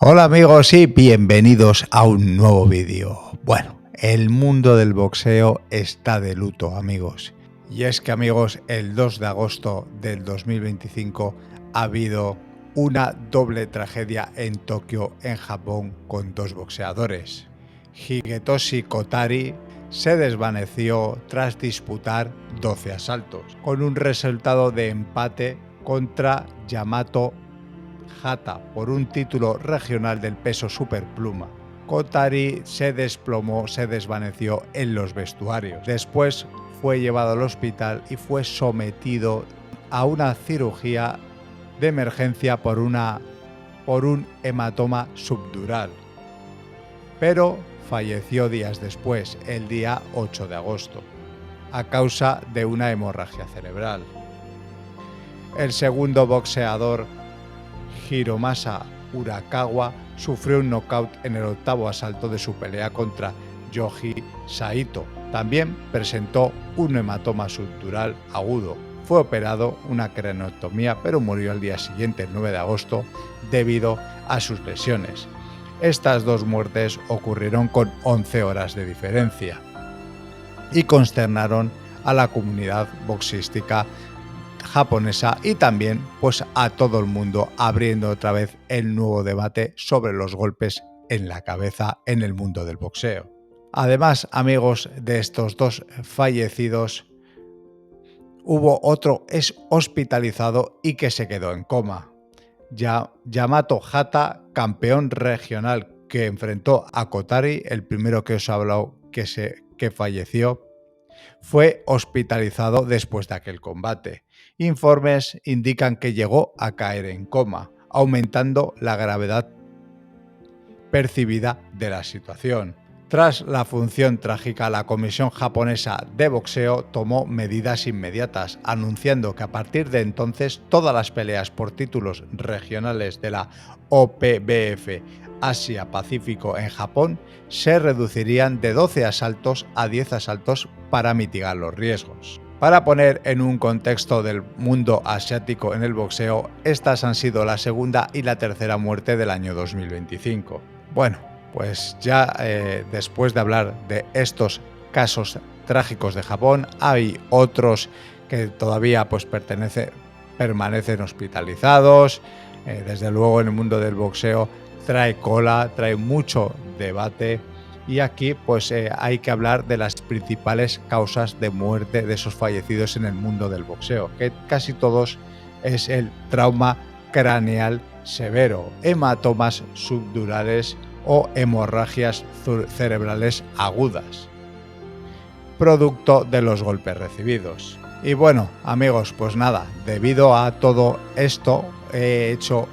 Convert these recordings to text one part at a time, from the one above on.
Hola amigos y bienvenidos a un nuevo vídeo. Bueno, el mundo del boxeo está de luto, amigos. Y es que, amigos, el 2 de agosto del 2025 ha habido una doble tragedia en Tokio, en Japón, con dos boxeadores. Higetoshi Kotari se desvaneció tras disputar 12 asaltos, con un resultado de empate contra Yamato Hata por un título regional del peso superpluma. Kotari se desplomó, se desvaneció en los vestuarios. Después fue llevado al hospital y fue sometido a una cirugía de emergencia por un hematoma subdural. Pero falleció días después, el día 8 de agosto, a causa de una hemorragia cerebral. El segundo boxeador, Hiromasa Urakawa, sufrió un knockout en el octavo asalto de su pelea contra Yoji Saito. También presentó un hematoma subdural agudo. Fue operado una craneotomía, pero murió al día siguiente, el 9 de agosto, debido a sus lesiones. Estas dos muertes ocurrieron con 11 horas de diferencia y consternaron a la comunidad boxística japonesa y también pues a todo el mundo, abriendo otra vez el nuevo debate sobre los golpes en la cabeza en el mundo del boxeo. Además, amigos, de estos dos fallecidos, hubo otro es hospitalizado y que se quedó en coma. Yamato Hata, campeón regional que enfrentó a Kotari, el primero que os he hablado que falleció, fue hospitalizado después de aquel combate. Informes indican que llegó a caer en coma, aumentando la gravedad percibida de la situación. Tras la función trágica, la Comisión Japonesa de Boxeo tomó medidas inmediatas, anunciando que a partir de entonces todas las peleas por títulos regionales de la OPBF Asia-Pacífico en Japón se reducirían de 12 asaltos a 10 asaltos para mitigar los riesgos. Para poner en un contexto del mundo asiático en el boxeo, estas han sido la segunda y la tercera muerte del año 2025. Bueno, pues ya después de hablar de estos casos trágicos de Japón, hay otros que todavía pues permanecen hospitalizados. Desde luego, en el mundo del boxeo trae cola, trae mucho debate. Y aquí pues hay que hablar de las principales causas de muerte de esos fallecidos en el mundo del boxeo, que casi todos es el trauma craneal severo, hematomas subdurales o hemorragias cerebrales agudas, producto de los golpes recibidos. Y bueno, amigos, pues nada, debido a todo esto he hecho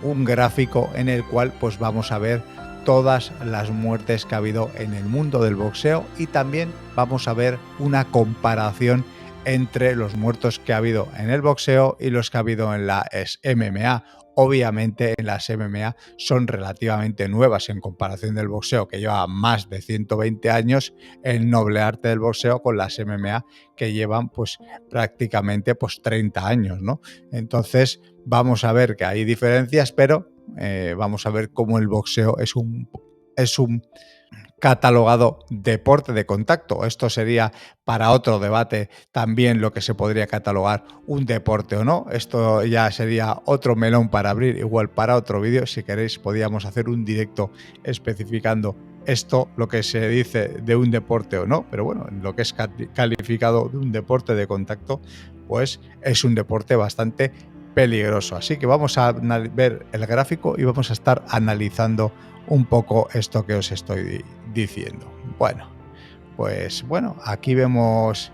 un gráfico en el cual pues vamos a ver todas las muertes que ha habido en el mundo del boxeo y también vamos a ver una comparación entre los muertos que ha habido en el boxeo y los que ha habido en la MMA. Obviamente en las MMA son relativamente nuevas en comparación del boxeo, que lleva más de 120 años, el noble arte del boxeo, con las MMA que llevan pues prácticamente pues 30 años, ¿no? Entonces vamos a ver que hay diferencias, pero vamos a ver cómo el boxeo es un catalogado deporte de contacto. Esto sería para otro debate también lo que se podría catalogar un deporte o no. Esto ya sería otro melón para abrir, igual para otro vídeo. Si queréis podríamos hacer un directo especificando esto, lo que se dice de un deporte o no, pero bueno, lo que es calificado de un deporte de contacto, pues es un deporte bastante peligroso. Así que vamos a ver el gráfico y vamos a estar analizando un poco esto que os estoy diciendo. Bueno, pues bueno, aquí vemos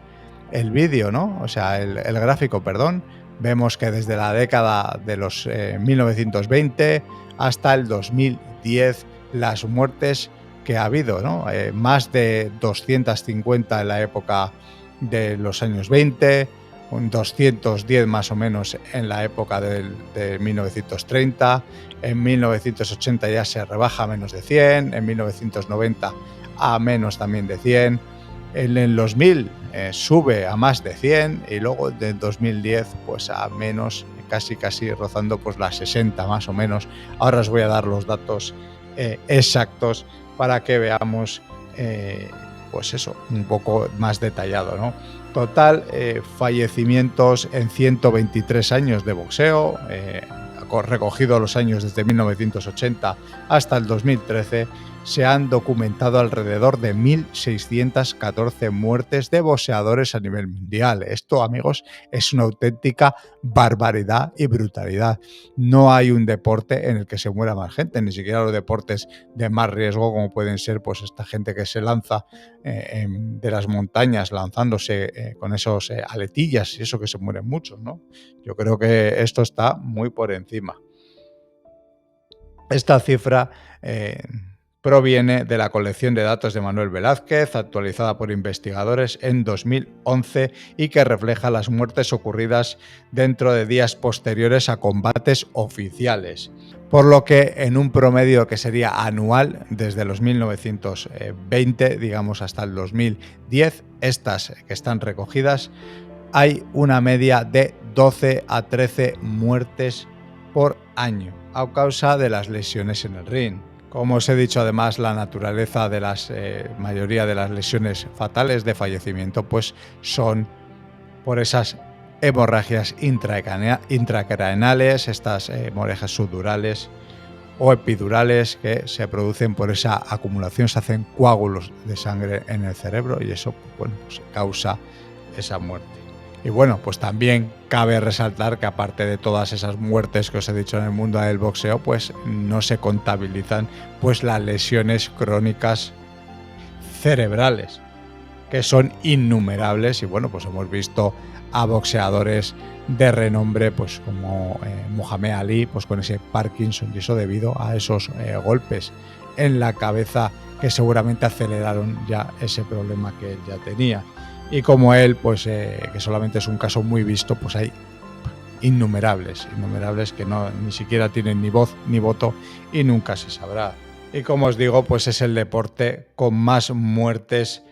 el vídeo, ¿no? O sea, el gráfico, perdón. Vemos que desde la década de los 1920 hasta el 2010 las muertes que ha habido, ¿no? Más de 250 en la época de los años 20, un 210 más o menos en la época de 1930, en 1980 ya se rebaja a menos de 100, en 1990 a menos también de 100, en el 2000 sube a más de 100 y luego en 2010 pues a menos casi rozando pues las 60 más o menos. Ahora os voy a dar los datos exactos para que veamos pues eso, un poco más detallado, ¿no? Total, fallecimientos en 123 años de boxeo, recogido los años desde 1980 hasta el 2013, se han documentado alrededor de 1.614 muertes de boxeadores a nivel mundial. Esto, amigos, es una auténtica barbaridad y brutalidad. No hay un deporte en el que se muera más gente, ni siquiera los deportes de más riesgo, como pueden ser pues esta gente que se lanza de las montañas lanzándose con esos aletillas y eso, que se mueren muchos, ¿no? Yo creo que esto está muy por encima. Esta cifra proviene de la colección de datos de Manuel Velázquez, actualizada por investigadores en 2011 y que refleja las muertes ocurridas dentro de días posteriores a combates oficiales. Por lo que en un promedio que sería anual desde los 1920, digamos, hasta el 2010, estas que están recogidas, hay una media de 12 a 13 muertes por año a causa de las lesiones en el ring. Como os he dicho, además, la naturaleza de la mayoría de las lesiones fatales de fallecimiento pues son por esas hemorragias intracraneales, estas hemorragias subdurales o epidurales que se producen por esa acumulación, se hacen coágulos de sangre en el cerebro y eso, bueno, pues causa esa muerte. Y bueno, pues también cabe resaltar que aparte de todas esas muertes que os he dicho en el mundo del boxeo, pues no se contabilizan pues las lesiones crónicas cerebrales, que son innumerables. Y bueno, pues hemos visto a boxeadores de renombre pues como Muhammad Ali pues con ese Parkinson, y eso debido a esos golpes en la cabeza que seguramente aceleraron ya ese problema que él ya tenía. Y como él, pues que solamente es un caso muy visto, pues hay innumerables que no ni siquiera tienen ni voz ni voto y nunca se sabrá. Y como os digo, pues es el deporte con más muertes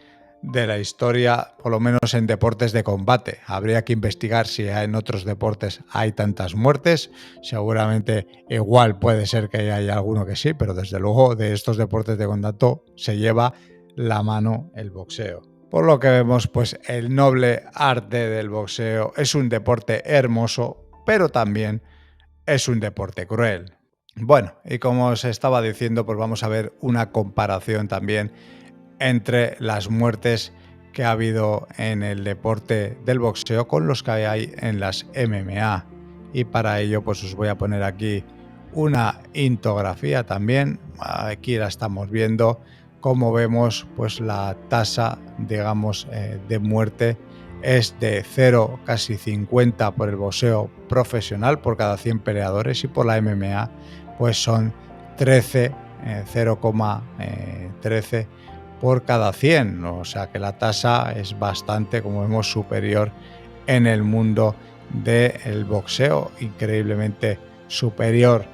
de la historia, por lo menos en deportes de combate. Habría que investigar si en otros deportes hay tantas muertes. Seguramente igual puede ser que haya alguno que sí, pero desde luego de estos deportes de contacto se lleva la mano el boxeo. Por lo que vemos, pues el noble arte del boxeo es un deporte hermoso, pero también es un deporte cruel. Bueno, y como os estaba diciendo, pues vamos a ver una comparación también entre las muertes que ha habido en el deporte del boxeo con los que hay en las MMA. Y para ello, pues os voy a poner aquí una infografía también. Aquí la estamos viendo. Como vemos, pues la tasa, digamos, de muerte es de 0, casi 50 por el boxeo profesional por cada 100 peleadores, y por la MMA pues son 13, 0,13 por cada 100, o sea que la tasa es bastante, como vemos, superior en el mundo del boxeo, increíblemente superior.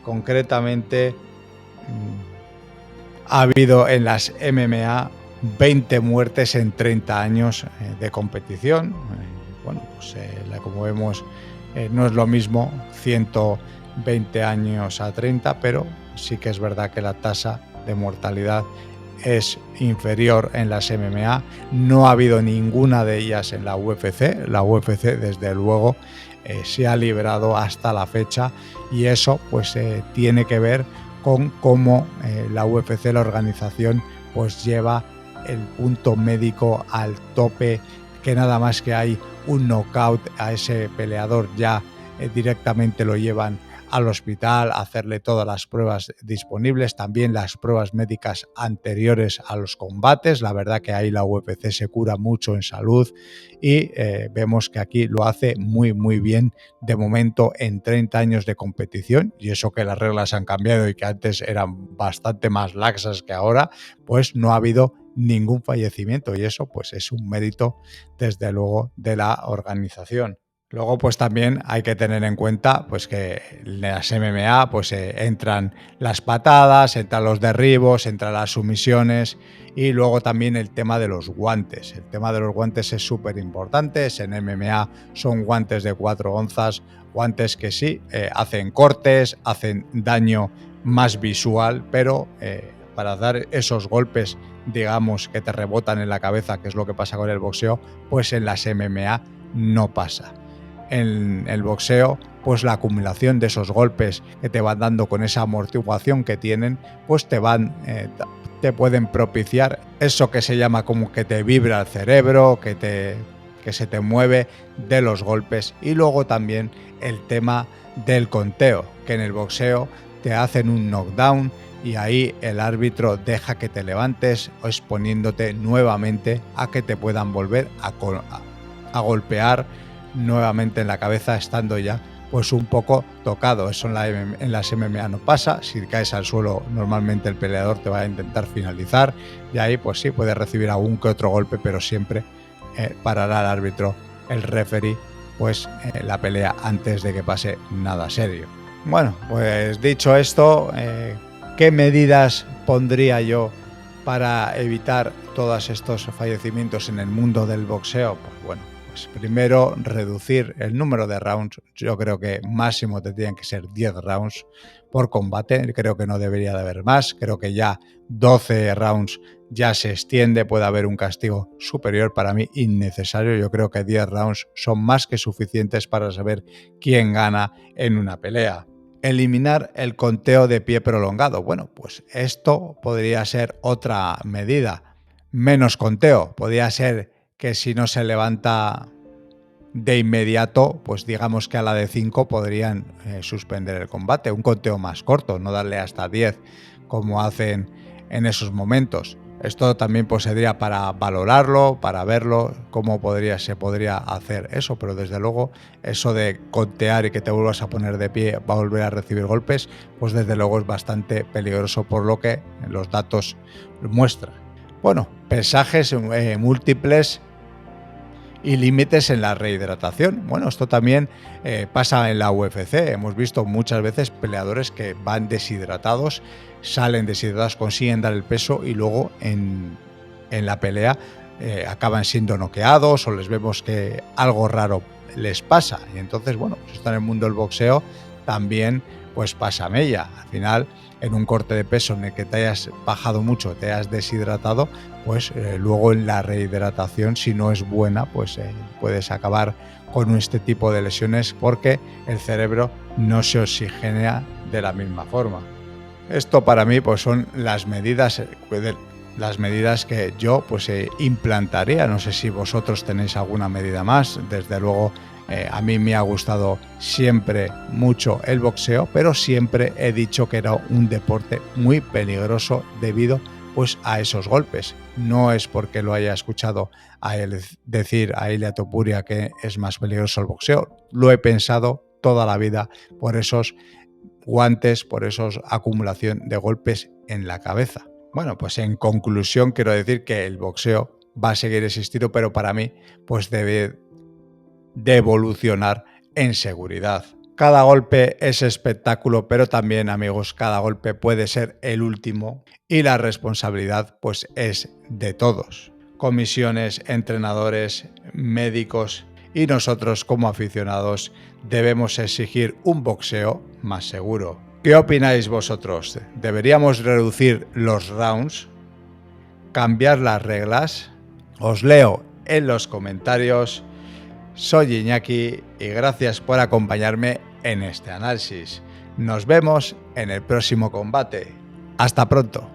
Concretamente, ha habido en las MMA 20 muertes en 30 años de competición. Bueno, pues como vemos, no es lo mismo 120 años a 30, pero sí que es verdad que la tasa de mortalidad es inferior en las MMA. No ha habido ninguna de ellas en la UFC. La UFC, desde luego, se ha librado hasta la fecha, y eso pues tiene que ver con cómo la UFC, la organización, pues lleva el punto médico al tope, que nada más que hay un knockout a ese peleador ya directamente lo llevan al hospital a hacerle todas las pruebas disponibles, también las pruebas médicas anteriores a los combates. La verdad que ahí la UFC se cura mucho en salud, y vemos que aquí lo hace muy bien de momento en 30 años de competición, y eso que las reglas han cambiado y que antes eran bastante más laxas que ahora, pues no ha habido ningún fallecimiento, y eso pues es un mérito desde luego de la organización. Luego, pues también hay que tener en cuenta pues que en las MMA pues entran las patadas, entran los derribos, entran las sumisiones y luego también el tema de los guantes. El tema de los guantes es súper importante. En MMA son guantes de 4 onzas, guantes que sí hacen cortes, hacen daño más visual, pero para dar esos golpes, digamos, que te rebotan en la cabeza, que es lo que pasa con el boxeo, pues en las MMA no pasa. En el boxeo, pues la acumulación de esos golpes que te van dando con esa amortiguación que tienen, pues te pueden propiciar eso que se llama como que te vibra el cerebro, que se te mueve de los golpes. Y luego también el tema del conteo, que en el boxeo te hacen un knockdown y ahí el árbitro deja que te levantes exponiéndote nuevamente a que te puedan volver a golpear nuevamente en la cabeza estando ya pues un poco tocado. Eso en las MMA no pasa. Si caes al suelo, normalmente el peleador te va a intentar finalizar y ahí pues sí puedes recibir algún que otro golpe, pero siempre parará el árbitro, el referee, pues la pelea antes de que pase nada serio. Bueno, pues dicho esto, ¿qué medidas pondría yo para evitar todos estos fallecimientos en el mundo del boxeo? Pues bueno, pues primero reducir el número de rounds. Yo creo que máximo tendrían que ser 10 rounds por combate. Creo que no debería de haber más. Creo que ya 12 rounds ya se extiende. Puede haber un castigo superior, para mí innecesario. Yo creo que 10 rounds son más que suficientes para saber quién gana en una pelea. Eliminar el conteo de pie prolongado. Bueno, pues esto podría ser otra medida. Menos conteo. Podría ser que si no se levanta de inmediato, pues digamos que a la de 5 podrían suspender el combate. Un conteo más corto, no darle hasta 10 como hacen en esos momentos. Esto también pues sería para valorarlo, para verlo, cómo se podría hacer eso, pero desde luego eso de contear y que te vuelvas a poner de pie va a volver a recibir golpes, pues desde luego es bastante peligroso por lo que los datos muestran. Bueno, pesajes múltiples y límites en la rehidratación. Bueno, esto también pasa en la UFC. Hemos visto muchas veces peleadores que van deshidratados, salen deshidratados, consiguen dar el peso y luego en la pelea acaban siendo noqueados o les vemos que algo raro les pasa. Y entonces, bueno, pues esto en el mundo del boxeo también pues pasa mella. Al final, en un corte de peso en el que te hayas bajado mucho, te hayas deshidratado, pues luego en la rehidratación, si no es buena, pues puedes acabar con este tipo de lesiones porque el cerebro no se oxigena de la misma forma. Esto para mí pues son las medidas que yo pues implantaría. No sé si vosotros tenéis alguna medida más. Desde luego a mí me ha gustado siempre mucho el boxeo, pero siempre he dicho que era un deporte muy peligroso debido pues a esos golpes. No es porque lo haya escuchado a él decir a Ilia Topuria que es más peligroso el boxeo. Lo he pensado toda la vida por esos guantes, por esos acumulación de golpes en la cabeza. Bueno, pues en conclusión quiero decir que el boxeo va a seguir existiendo, pero para mí pues debe de evolucionar en seguridad. Cada golpe es espectáculo, pero también, amigos, cada golpe puede ser el último y la responsabilidad pues es de todos. Comisiones, entrenadores, médicos y nosotros como aficionados debemos exigir un boxeo más seguro. ¿Qué opináis vosotros? ¿Deberíamos reducir los rounds? ¿Cambiar las reglas? Os leo en los comentarios. Soy Iñaki y gracias por acompañarme en este análisis. Nos vemos en el próximo combate. Hasta pronto.